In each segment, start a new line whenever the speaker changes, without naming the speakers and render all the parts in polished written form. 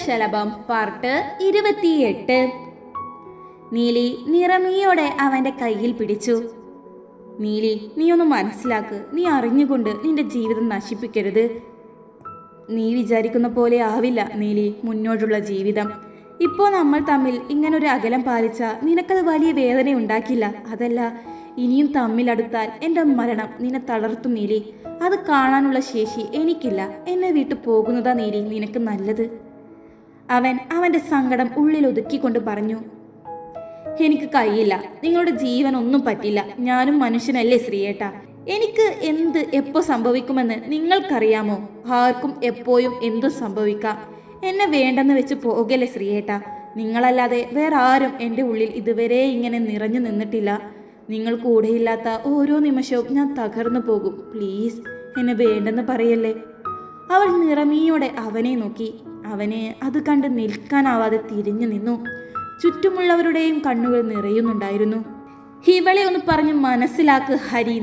ചിത്രശലഭം part 28. Neeli നിറമിയോടെ അവന്റെ കയ്യിൽ പിടിച്ചു. നീലി, നീ ഒന്ന് മനസ്സിലാക്ക്. നീ അറിഞ്ഞുകൊണ്ട് നിന്റെ ജീവിതം നശിപ്പിക്കരുത്. നീ വിചാരിക്കുന്ന പോലെ ആവില്ല നീലി മുന്നോട്ടുള്ള ജീവിതം. ഇപ്പോൾ നമ്മൾ തമ്മിൽ ഇങ്ങനൊരു അകലം പാലിച്ച നിനക്കത് വലിയ വേദന ഉണ്ടാക്കില്ല. അതല്ല, ഇനിയും തമ്മിലടുത്താൽ എൻ്റെ മരണം നിന്നെ തളർത്തും നീലി. അത് കാണാനുള്ള ശേഷി എനിക്കില്ല. എന്നെ വിട്ടു പോകുന്നതാ നീലി നിനക്ക് നല്ലത്. അവൻ അവൻ്റെ സങ്കടം ഉള്ളിൽ ഒതുക്കിക്കൊണ്ട് പറഞ്ഞു. എനിക്ക് കഴിയില്ല. നിങ്ങളുടെ ജീവൻ ഒന്നും പറ്റില്ല. ഞാനും മനുഷ്യനല്ലേ ശ്രീയേട്ട. എനിക്ക് എന്ത് എപ്പോൾ സംഭവിക്കുമെന്ന് നിങ്ങൾക്കറിയാമോ? ആർക്കും എപ്പോഴും എന്തും സംഭവിക്കാം. എന്നെ വേണ്ടെന്ന് വെച്ച് പോകല്ലേ ശ്രീയേട്ട. നിങ്ങളല്ലാതെ വേറെ ആരും എൻ്റെ ഉള്ളിൽ ഇതുവരെ ഇങ്ങനെ നിറഞ്ഞു നിന്നിട്ടില്ല. നിങ്ങൾ കൂടെയില്ലാത്ത ഓരോ നിമിഷവും ഞാൻ തകർന്നു പോകും. പ്ലീസ് എന്നെ വേണ്ടെന്ന് പറയല്ലേ. അവൾ നിറമീയോടെ അവനെ നോക്കി. അവനെ അത് കണ്ട് നിൽക്കാനാവാതെ തിരിഞ്ഞു നിന്നു. ചുറ്റുമുള്ളവരുടെയും കണ്ണുകൾ നിറയുന്നുണ്ടായിരുന്നു. ഇവളെ ഒന്ന് പറഞ്ഞു മനസ്സിലാക്ക് ഹരി.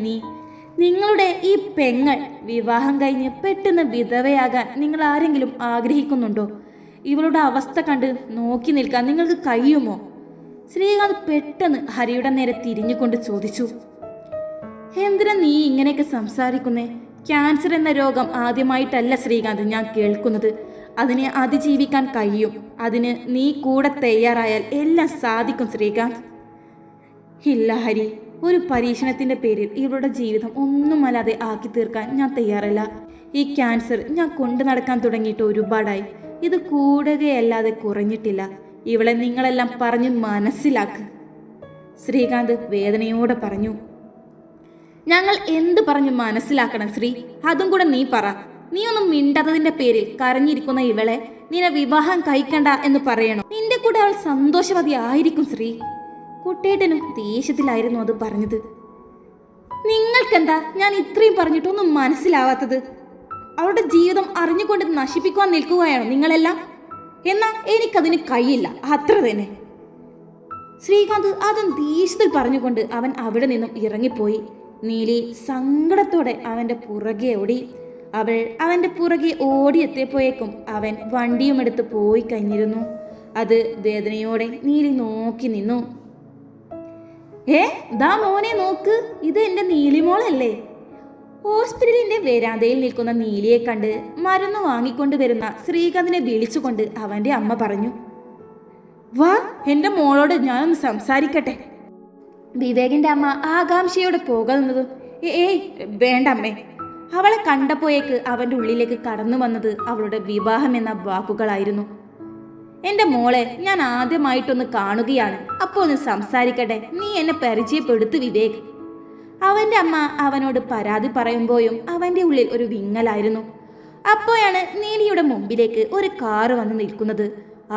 നിങ്ങളുടെ ഈ പെങ്ങൾ വിവാഹം കഴിഞ്ഞ് പെട്ടെന്ന് വിധവയാകാൻ നിങ്ങൾ ആരെങ്കിലും ആഗ്രഹിക്കുന്നുണ്ടോ? ഇവളുടെ അവസ്ഥ കണ്ട് നോക്കി നിൽക്കാൻ നിങ്ങൾക്ക് കഴിയുമോ? ശ്രീകാന്ത് പെട്ടെന്ന് ഹരിയുടെ നേരെ തിരിഞ്ഞുകൊണ്ട് ചോദിച്ചു. എന്തിനാ നീ ഇങ്ങനെയൊക്കെ സംസാരിക്കുന്നേ? ക്യാൻസർ എന്ന രോഗം ആദ്യമായിട്ടല്ല ശ്രീകാന്ത് ഞാൻ കേൾക്കുന്നത്. അതിനെ അതിജീവിക്കാൻ കഴിയും. അതിന് നീ കൂടെ തയ്യാറായാൽ എല്ലാം സാധിക്കും ശ്രീകാന്ത്. ഇല്ല ഹരി, ഒരു പരീക്ഷണത്തിന്റെ പേരിൽ ഇവളുടെ ജീവിതം ഒന്നുമല്ലാതെ ആക്കി തീർക്കാൻ ഞാൻ തയ്യാറല്ല. ഈ ക്യാൻസർ ഞാൻ കൊണ്ടു നടക്കാൻ തുടങ്ങിയിട്ട് ഒരുപാടായി. ഇത് കൂടുകയല്ലാതെ കുറഞ്ഞിട്ടില്ല. ഇവളെ നിങ്ങളെല്ലാം പറഞ്ഞു മനസ്സിലാക്ക്. ശ്രീകാന്ത് വേദനയോടെ പറഞ്ഞു. ഞങ്ങൾ എന്ത് പറഞ്ഞു മനസ്സിലാക്കണം ശ്രീ? അതും കൂടെ നീ പറ. നീ ഒന്നും മിണ്ടാത്തതിന്റെ പേരിൽ കരഞ്ഞിരിക്കുന്ന ഇവളെ നിന്നെ വിവാഹം കഴിക്കണ്ട എന്ന് പറയണോ? നിന്റെ കൂടെ അവൾ സന്തോഷവതി ആയിരിക്കും ശ്രീ. കുട്ടേട്ടനും ദേഷ്യത്തിലായിരുന്നു അത് പറഞ്ഞത്. നിങ്ങൾക്കെന്താ ഞാൻ ഇത്രയും പറഞ്ഞിട്ടൊന്നും മനസ്സിലാവാത്തത്? അവളുടെ ജീവിതം അറിഞ്ഞുകൊണ്ട് നശിപ്പിക്കുവാൻ നിൽക്കുകയാണോ നിങ്ങളെല്ലാം? എന്നാ എനിക്കതിന് കഴിയില്ല, അത്ര തന്നെ. ശ്രീകാന്ത് അതും ദേഷ്യത്തിൽ പറഞ്ഞുകൊണ്ട് അവൻ അവിടെ നിന്നും ഇറങ്ങിപ്പോയി. നീലി സങ്കടത്തോടെ അവന്റെ പുറകെ ഓടി. അവൾ അവന്റെ പുറകെ ഓടിയെത്തിയപ്പോഴേക്കും അവൻ വണ്ടിയും എടുത്ത് പോയി കഴിഞ്ഞിരുന്നു. അത് വേദനയോടെ നീലി നോക്കി നിന്നു. ദാ മോനെ നോക്ക്, ഇത് എൻ്റെ നീലിമോളല്ലേ? ഹോസ്പിറ്റലിന്റെ വരാന്തയിൽ നിൽക്കുന്ന നീലിയെ കണ്ട് മരുന്ന് വാങ്ങിക്കൊണ്ട് വരുന്ന ശ്രീകാന്തിനെ വിളിച്ചുകൊണ്ട് അവന്റെ അമ്മ പറഞ്ഞു. വാ, എൻ്റെ മോളോട് ഞാനൊന്ന് സംസാരിക്കട്ടെ. വിവേകിന്റെ അമ്മ ആകാംക്ഷയോടെ പോകുന്നതും ഏയ് വേണ്ട അമ്മേ. അവളെ കണ്ടപ്പോഴേക്ക് അവന്റെ ഉള്ളിലേക്ക് കടന്നു വന്നത് അവളുടെ വിവാഹം എന്ന വാക്കുകളായിരുന്നു. എൻ്റെ മോളെ ഞാൻ ആദ്യമായിട്ടൊന്ന് കാണുകയാണ്. അപ്പോൾ ഒന്ന് സംസാരിക്കട്ടെ. നീ എന്നെ പരിചയപ്പെടുത്തു വിവേക്. അവന്റെ അമ്മ അവനോട് പരാതി പറയുമ്പോഴും അവന്റെ ഉള്ളിൽ ഒരു വിങ്ങലായിരുന്നു. അപ്പോഴാണ് നീലിയുടെ മുമ്പിലേക്ക് ഒരു കാറ് വന്ന് നിൽക്കുന്നത്.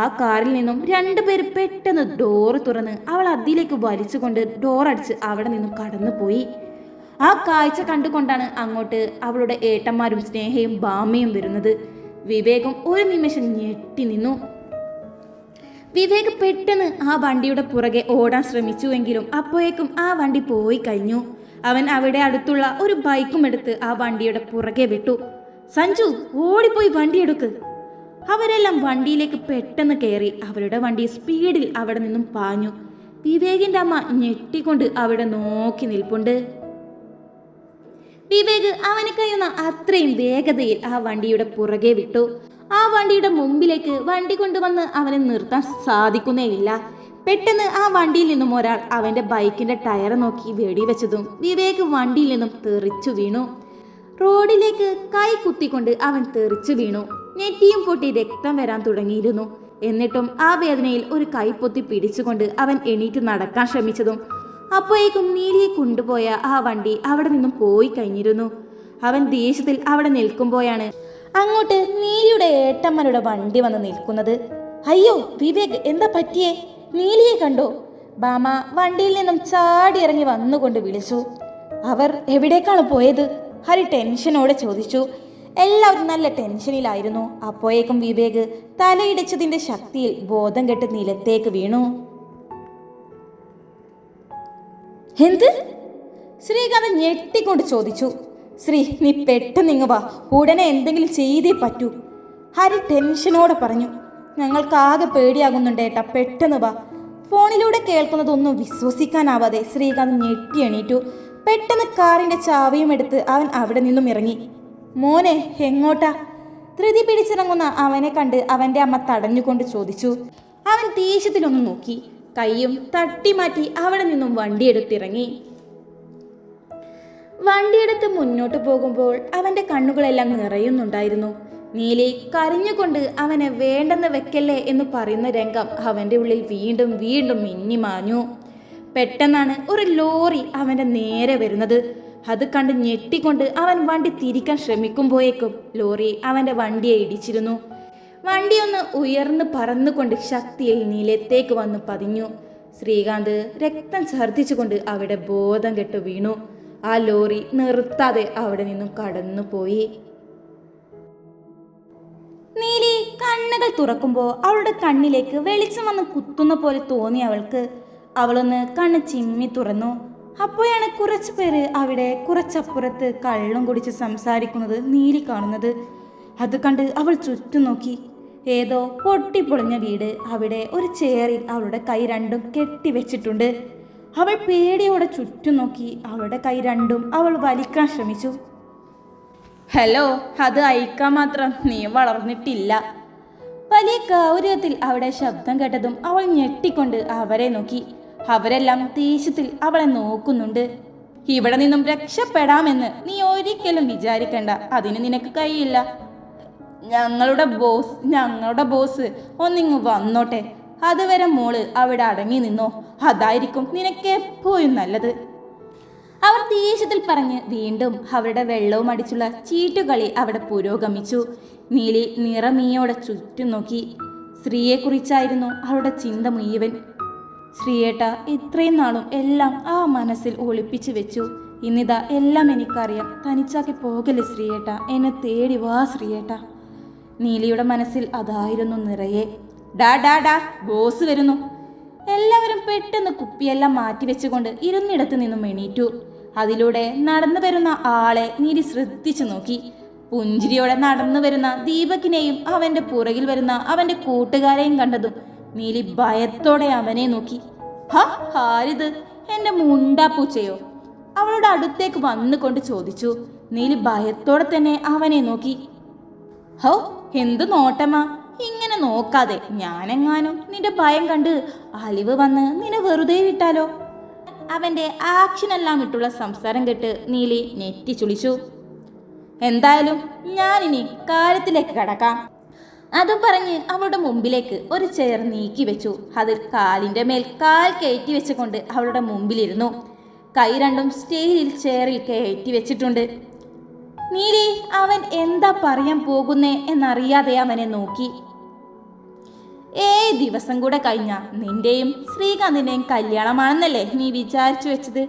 ആ കാറിൽ നിന്നും രണ്ടുപേർ പെട്ടെന്ന് ഡോറ് തുറന്ന് അവൾ അതിലേക്ക് വലിച്ചുകൊണ്ട് ഡോറടിച്ച് അവിടെ നിന്നും കടന്നുപോയി. ആ കാഴ്ച കണ്ടുകൊണ്ടാണ് അങ്ങോട്ട് അവളുടെ ഏട്ടന്മാരും സ്നേഹയും ബാമയും വരുന്നത്. വിവേകും ഒരു നിമിഷം ഞെട്ടി നിന്നു. വിവേക് പെട്ടെന്ന് ആ വണ്ടിയുടെ പുറകെ ഓടാൻ ശ്രമിച്ചുവെങ്കിലും അപ്പോഴേക്കും ആ വണ്ടി പോയി കഴിഞ്ഞു. അവൻ അവിടെ അടുത്തുള്ള ഒരു ബൈക്കും എടുത്ത് ആ വണ്ടിയുടെ പുറകെ വിട്ടു. സഞ്ജു, ഓടിപ്പോയി വണ്ടിയെടുക്ക്. അവരെല്ലാം വണ്ടിയിലേക്ക് പെട്ടെന്ന് കയറി. അവരുടെ വണ്ടി സ്പീഡിൽ അവിടെ നിന്നും പാഞ്ഞു. വിവേകിന്റെ അമ്മ ഞെട്ടിക്കൊണ്ട് അവിടെ നോക്കി നിൽപ്പുണ്ട്. വിവേക് അവന് കഴിയുന്ന അത്രയും വേഗതയിൽ ആ വണ്ടിയുടെ പുറകെ വിട്ടു. ആ വണ്ടിയുടെ മുമ്പിലേക്ക് വണ്ടി കൊണ്ടുവന്ന് അവനെ നിർത്താൻ സാധിക്കുന്നേയില്ല. പെട്ടെന്ന് ആ വണ്ടിയിൽ നിന്നും ഒരാൾ അവന്റെ ബൈക്കിന്റെ ടയർ നോക്കി വെടിവെച്ചതും വിവേക് വണ്ടിയിൽ നിന്നും തെറിച്ചു വീണു. റോഡിലേക്ക് കൈ കുത്തിക്കൊണ്ട് അവൻ തെറിച്ചു വീണു. നെറ്റിയും പൊട്ടി രക്തം വരാൻ തുടങ്ങിയിരുന്നു. എന്നിട്ടും ആ വേദനയിൽ ഒരു കൈ പൊത്തി പിടിച്ചുകൊണ്ട് അവൻ എണീറ്റ് നടക്കാൻ ശ്രമിച്ചതും അപ്പോഴേക്കും നീലിയെ കൊണ്ടുപോയ ആ വണ്ടി അവിടെ നിന്നും പോയി കഴിഞ്ഞിരുന്നു. അവൻ ദേഷ്യത്തിൽ അവിടെ നിൽക്കുമ്പോഴാണ് അങ്ങോട്ട് നീലിയുടെ ഏട്ടന്മാരുടെ വണ്ടി വന്ന് നിൽക്കുന്നത്. അയ്യോ വിവേക്, എന്താ പറ്റിയേ? നീലിയെ കണ്ടോ? ബാമ വണ്ടിയിൽ നിന്നും ചാടി ഇറങ്ങി വന്നുകൊണ്ട് വിളിച്ചു. അവർ എവിടേക്കാണ് പോയത്? ഹരി ടെൻഷനോടെ ചോദിച്ചു. എല്ലാവരും നല്ല ടെൻഷനിലായിരുന്നു. അപ്പോഴേക്കും വിവേക് തലയിടിച്ചതിന്റെ ശക്തിയിൽ ബോധം കെട്ട് നിലത്തേക്ക് വീണു. എന്ത്? ശ്രീകാന്ത് ഞെട്ടിക്കൊണ്ട് ചോദിച്ചു. ശ്രീ, നീ പെട്ടെന്ന് ഇങ്ങ് വാ. ഉടനെ എന്തെങ്കിലും ചെയ്തേ പറ്റൂ. ഹരി ടെൻഷനോടെ പറഞ്ഞു. ഞങ്ങൾക്കാകെ പേടിയാകുന്നുണ്ട് ഏട്ടാ, പെട്ടെന്ന് വാ. ഫോണിലൂടെ കേൾക്കുന്നതൊന്നും വിശ്വസിക്കാനാവാതെ ശ്രീകാന്ത് ഞെട്ടി എണീറ്റു. പെട്ടെന്ന് കാറിന്റെ ചാവിയും എടുത്ത് അവൻ അവിടെ നിന്നും ഇറങ്ങി. മോനെ, എങ്ങോട്ടാ? ധൃതി പിടിച്ചിറങ്ങുന്ന അവനെ കണ്ട് അവന്റെ അമ്മ തടഞ്ഞുകൊണ്ട് ചോദിച്ചു. അവൻ ദേഷ്യത്തിലൊന്ന് നോക്കി, കൈയും തട്ടിമാറ്റി അവിടെ നിന്നും വണ്ടിയെടുത്തിറങ്ങി. വണ്ടിയെടുത്ത് മുന്നോട്ട് പോകുമ്പോൾ അവന്റെ കണ്ണുകളെല്ലാം നിറയുന്നുണ്ടായിരുന്നു. നീലി കരഞ്ഞുകൊണ്ട് അവനെ വേണ്ടെന്ന് വെക്കല്ലേ എന്ന് പറയുന്ന രംഗം അവന്റെ ഉള്ളിൽ വീണ്ടും വീണ്ടും മിന്നിമാഞ്ഞു. പെട്ടെന്നാണ് ഒരു ലോറി അവന്റെ നേരെ വരുന്നത്. അത് കണ്ട് ഞെട്ടിക്കൊണ്ട് അവൻ വണ്ടി തിരിക്കാൻ ശ്രമിക്കുമ്പോഴേക്കും ലോറി അവന്റെ വണ്ടിയെ ഇടിച്ചിരുന്നു. വണ്ടിയൊന്ന് ഉയർന്ന് പറന്നുകൊണ്ട് ശക്തിയിൽ നീലത്തേക്ക് വന്ന് പതിഞ്ഞു. ശ്രീകാന്ത് രക്തം ഛർദ്ദിച്ചുകൊണ്ട് അവിടെ ബോധം കെട്ടു വീണു. ആ ലോറി നിർത്താതെ അവിടെ നിന്നും കടന്നുപോയി. നീലി കണ്ണുകൾ തുറക്കുമ്പോൾ അവളുടെ കണ്ണിലേക്ക് വെളിച്ചം വന്ന് കുത്തുന്ന പോലെ തോന്നി അവൾക്ക്. അവളൊന്ന് കണ്ണ് ചിമ്മി തുറന്നു. അപ്പോഴാണ് കുറച്ചു പേര് അവിടെ കുറച്ചപ്പുറത്ത് കള്ളും കുടിച്ച് സംസാരിക്കുന്നത് നീലി കാണുന്നത്. അത് കണ്ട് അവൾ ചുറ്റും നോക്കി. ഏതോ പൊട്ടിപ്പൊളിഞ്ഞ വീട്. അവിടെ ഒരു ചെയറിൽ അവളുടെ കൈ രണ്ടും കെട്ടിവെച്ചിട്ടുണ്ട്. അവൾ പേടിയോടെ ചുറ്റും നോക്കി. അവളുടെ കൈ രണ്ടും അവൾ വലിക്കാൻ ശ്രമിച്ചു. ഹലോ, അത് അയക്കാൻ മാത്രം നീ വളർന്നിട്ടില്ല. വലിയ ഗൗരവത്തിൽ അവിടെ ശബ്ദം കേട്ടതും അവൾ ഞെട്ടിക്കൊണ്ട് അവരെ നോക്കി. അവരെല്ലാം ദേഷ്യത്തിൽ അവളെ നോക്കുന്നുണ്ട്. ഇവിടെ നിന്നും രക്ഷപ്പെടാമെന്ന് നീ ഒരിക്കലും വിചാരിക്കണ്ട. അതിന് നിനക്ക് കഴിയില്ല. ഞങ്ങളുടെ ബോസ് ഒന്നിങ്ങ് വന്നോട്ടെ. അതുവരെ മോള് അവിടെ അടങ്ങി നിന്നോ. അതായിരിക്കും നിനക്ക് എപ്പോഴും നല്ലത്. അവർ ദേഷ്യത്തിൽ പറഞ്ഞ് വീണ്ടും അവരുടെ വെള്ളവും അടിച്ചുള്ള ചീട്ടുകളി അവിടെ പുരോഗമിച്ചു. നീലി നിറമീയോടെ ചുറ്റും നോക്കി. സ്ത്രീയെക്കുറിച്ചായിരുന്നു അവളുടെ ചിന്ത മുഴുവൻ. ശ്രീയേട്ട ഇത്രയും നാളും എല്ലാം ആ മനസ്സിൽ ഒളിപ്പിച്ചു വെച്ചു. ഇന്നിതാ എല്ലാം എനിക്കറിയാം. തനിച്ചാക്കി പോകല്ലേ ശ്രീയേട്ട, എന്നെ തേടി വാ ശ്രീയേട്ട. നീലിയുടെ മനസ്സിൽ അതായിരുന്നു നിറയെ. ഡാ ഡാ ഡാ, ബോസ് വരുന്നു. എല്ലാവരും പെട്ടെന്ന് കുപ്പിയെല്ലാം മാറ്റിവെച്ചുകൊണ്ട് ഇരുന്നിടത്ത് നിന്നും എണീറ്റു. അതിലൂടെ നടന്നു വരുന്ന ആളെ നീലി ശ്രദ്ധിച്ചു നോക്കി. പുഞ്ചിരിയോടെ നടന്നു വരുന്ന ദീപകിനെയും അവന്റെ പുറകിൽ വരുന്ന അവന്റെ കൂട്ടുകാരെയും കണ്ടതും നീലി ഭയത്തോടെ അവനെ നോക്കി. ആരിത്, എന്റെ മുണ്ടാപ്പൂച്ചയോ? അവളുടെ അടുത്തേക്ക് വന്നുകൊണ്ട് ചോദിച്ചു. നീലി ഭയത്തോടെ തന്നെ അവനെ നോക്കി. ഹോ, എന്തു നോട്ടമാ? ഇങ്ങനെ നോക്കാതെ. ഞാനെങ്ങാനും നിന്റെ ഭയം കണ്ട് അലിവ് വന്ന് നിന്നെ വെറുതെ വിട്ടാലോ? അവന്റെ ആക്ഷനെല്ലാം ഇട്ടുള്ള സംസാരം കേട്ട് നീലി നെറ്റി ചുളിച്ചു. എന്തായാലും ഞാനിനി കാര്യത്തിലേക്ക് കടക്കാം. അതും പറഞ്ഞ് അവളുടെ മുമ്പിലേക്ക് ഒരു ചെയർ നീക്കി വെച്ചു. അതിൽ കാലിന്റെ മേൽ കാൽ കയറ്റി വെച്ചുകൊണ്ട് അവളുടെ മുമ്പിലിരുന്നു. കൈ രണ്ടും സ്റ്റേജിൽ ചെയറിൽ കയറ്റി വെച്ചിട്ടുണ്ട്. നീലി അവൻ എന്താ പറയാൻ പോകുന്നേ എന്നറിയാതെ അവനെ നോക്കി. ദിവസം കൂടെ കഴിഞ്ഞ നിന്റെയും ശ്രീകാന്തിന്റെയും കല്യാണമാണെന്നല്ലേ നീ വിചാരിച്ചു വെച്ചത്?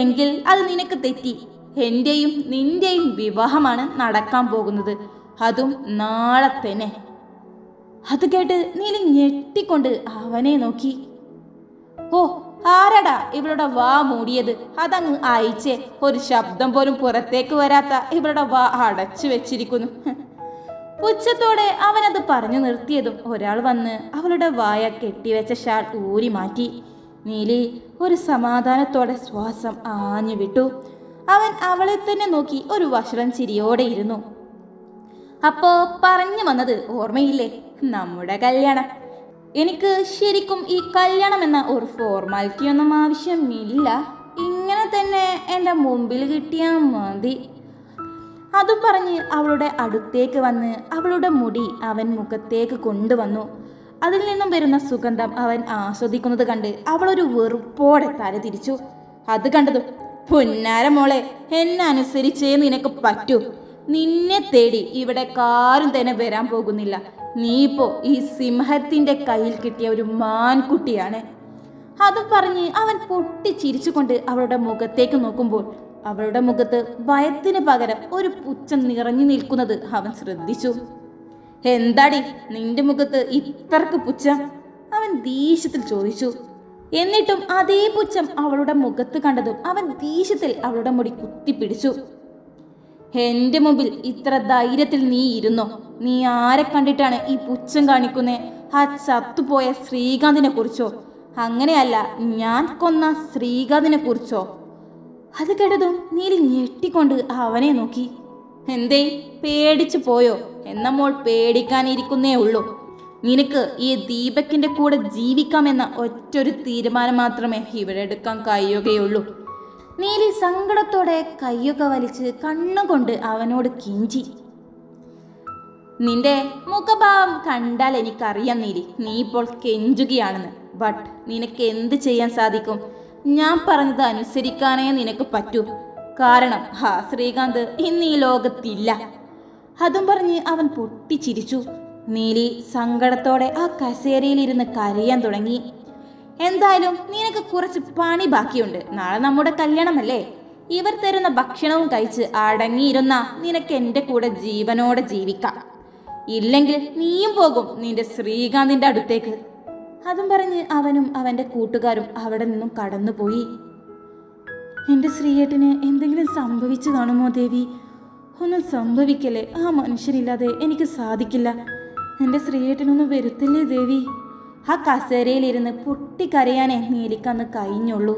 എങ്കിൽ അത് നിനക്ക് തെറ്റി. എന്റെയും നിന്റെയും വിവാഹമാണ് നടക്കാൻ പോകുന്നത്, അതും നാളെ തന്നെ. അത് കേട്ട് നീലി ഞെട്ടിക്കൊണ്ട് അവനെ നോക്കി. ഓ, ആരടാ ഇവളുടെ വാ മൂടിയത്? അതങ്ങ് അയച്ചേ. ഒരു ശബ്ദം പോലും പുറത്തേക്ക് വരാത്ത ഇവളുടെ വാ അടച്ചു വെച്ചിരിക്കുന്നു. പുച്ഛത്തോടെ അവനത് പറഞ്ഞു നിർത്തിയതും ഒരാൾ വന്ന് അവളുടെ വായ കെട്ടിവെച്ച ഷാൾ ഊരി മാറ്റി. നീലി ഒരു സമാധാനത്തോടെ ശ്വാസം ആഞ്ഞു വിട്ടു. അവൻ അവളെ തന്നെ നോക്കി ഒരു വഷളം ചിരിയോടെ ഇരുന്നു. അപ്പോ പറഞ്ഞു വന്നത് ഓർമ്മയില്ലേ? നമ്മുടെ കല്യാണം. എനിക്ക് ശരിക്കും ഈ കല്യാണം എന്ന ഒരു ഫോർമാലിറ്റി ഒന്നും ആവശ്യമില്ല. ഇങ്ങനെ തന്നെ എൻ്റെ മുമ്പിൽ കിട്ടിയാൽ മതി. അതും പറഞ്ഞ് അവളുടെ അടുത്തേക്ക് വന്ന് അവളുടെ മുടി അവൻ മുഖത്തേക്ക് കൊണ്ടുവന്നു. അതിൽ നിന്നും വരുന്ന സുഗന്ധം അവൻ ആസ്വദിക്കുന്നത് കണ്ട് അവളൊരു വെറുപ്പോടെ തല തിരിച്ചു. അത് കണ്ടതും, പൊന്നാര മോളെ, എന്നെ അനുസരിച്ചേ നിനക്ക് പറ്റൂ. നിന്നെ തേടി ഇവിടെ കാരും തന്നെ വരാൻ പോകുന്നില്ല. നീ ഇപ്പോ ഈ സിംഹത്തിന്റെ കയ്യിൽ കിട്ടിയ ഒരു മാൻകുട്ടിയാണ്. അതും പറഞ്ഞ് അവൻ പൊട്ടിച്ചിരിച്ചുകൊണ്ട് അവളുടെ മുഖത്തേക്ക് നോക്കുമ്പോൾ അവളുടെ മുഖത്ത് ഭയത്തിന് പകരം ഒരു പുച്ഛം നിറഞ്ഞു നിൽക്കുന്നത് അവൻ ശ്രദ്ധിച്ചു. എന്താടി നിന്റെ മുഖത്ത് ഇത്രക്ക് പുച്ഛം? അവൻ ദേഷ്യത്തിൽ ചോദിച്ചു. എന്നിട്ടും അതേ പുച്ഛം അവളുടെ മുഖത്ത് കണ്ടതും അവൻ ദേഷ്യത്തിൽ അവളുടെ മുടി കുത്തിപ്പിടിച്ചു. എൻ്റെ മുമ്പിൽ ഇത്ര ധൈര്യത്തിൽ നീ ഇരുന്നോ? നീ ആരെ കണ്ടിട്ടാണ് ഈ പുച്ഛം കാണിക്കുന്നേ? ആ ചത്തുപോയ ശ്രീകാന്തിനെ കുറിച്ചോ? അങ്ങനെയല്ല, ഞാൻ കൊന്ന ശ്രീകാന്തിനെ കുറിച്ചോ? അത് കേട്ടതും നീലി ഞെട്ടിക്കൊണ്ട് അവനെ നോക്കി. എന്തേ, പേടിച്ചു പോയോ? എന്ന മോൾ പേടിക്കാനിരിക്കുന്നേ ഉള്ളൂ. നിനക്ക് ഈ ദീപകിന്റെ കൂടെ ജീവിക്കാമെന്ന ഒറ്റൊരു തീരുമാനം മാത്രമേ ഇവിടെ എടുക്കാൻ കഴിയുകയുള്ളൂ. നീലി സങ്കടത്തോടെ കയ്യൊക്കെ വലിച്ച് കണ്ണുകൊണ്ട് അവനോട് കിഞ്ചി. നിന്റെ മുഖഭാവം കണ്ടാൽ എനിക്കറിയാം നീലി, നീ ഇപ്പോൾ കെഞ്ചുകയാണെന്ന്. ബട്ട് നിനക്ക് എന്ത് ചെയ്യാൻ സാധിക്കും? ഞാൻ പറഞ്ഞത് അനുസരിക്കാനേ നിനക്ക് പറ്റൂ. കാരണം ശ്രീകാന്ത് ഇന്ന് ഈ ലോകത്തില്ല. അതും പറഞ്ഞ് അവൻ പൊട്ടിച്ചിരിച്ചു. നീലി സങ്കടത്തോടെ ആ കസേരയിലിരുന്ന് കരയാൻ തുടങ്ങി. എന്തായാലും നിനക്ക് കുറച്ച് പണി ബാക്കിയുണ്ട്. നാളെ നമ്മുടെ കല്യാണമല്ലേ? ഇവർ തരുന്ന ഭക്ഷണവും കഴിച്ച് അടങ്ങിയിരുന്ന നിനക്ക് എൻ്റെ കൂടെ ജീവനോടെ ജീവിക്കാം. ഇല്ലെങ്കിൽ നീയും പോകും നിന്റെ ശ്രീകാന്തിൻ്റെ അടുത്തേക്ക്. അതും പറഞ്ഞ് അവനും അവൻ്റെ കൂട്ടുകാരും അവിടെ നിന്നും കടന്നുപോയി. എൻ്റെ ശ്രീയേട്ടന് എന്തെങ്കിലും സംഭവിച്ചു കാണുമോ ദേവി? ഒന്നും സംഭവിക്കല്ലേ. ആ മനുഷ്യനില്ലാതെ എനിക്ക് സാധിക്കില്ല. എൻ്റെ ശ്രീയേട്ടനൊന്നും വരുത്തില്ലേ ദേവി? ആ കസേരയിലിരുന്ന് പൊട്ടിക്കരയാനേ നീലിക്കന്ന് കഴിഞ്ഞുള്ളൂ.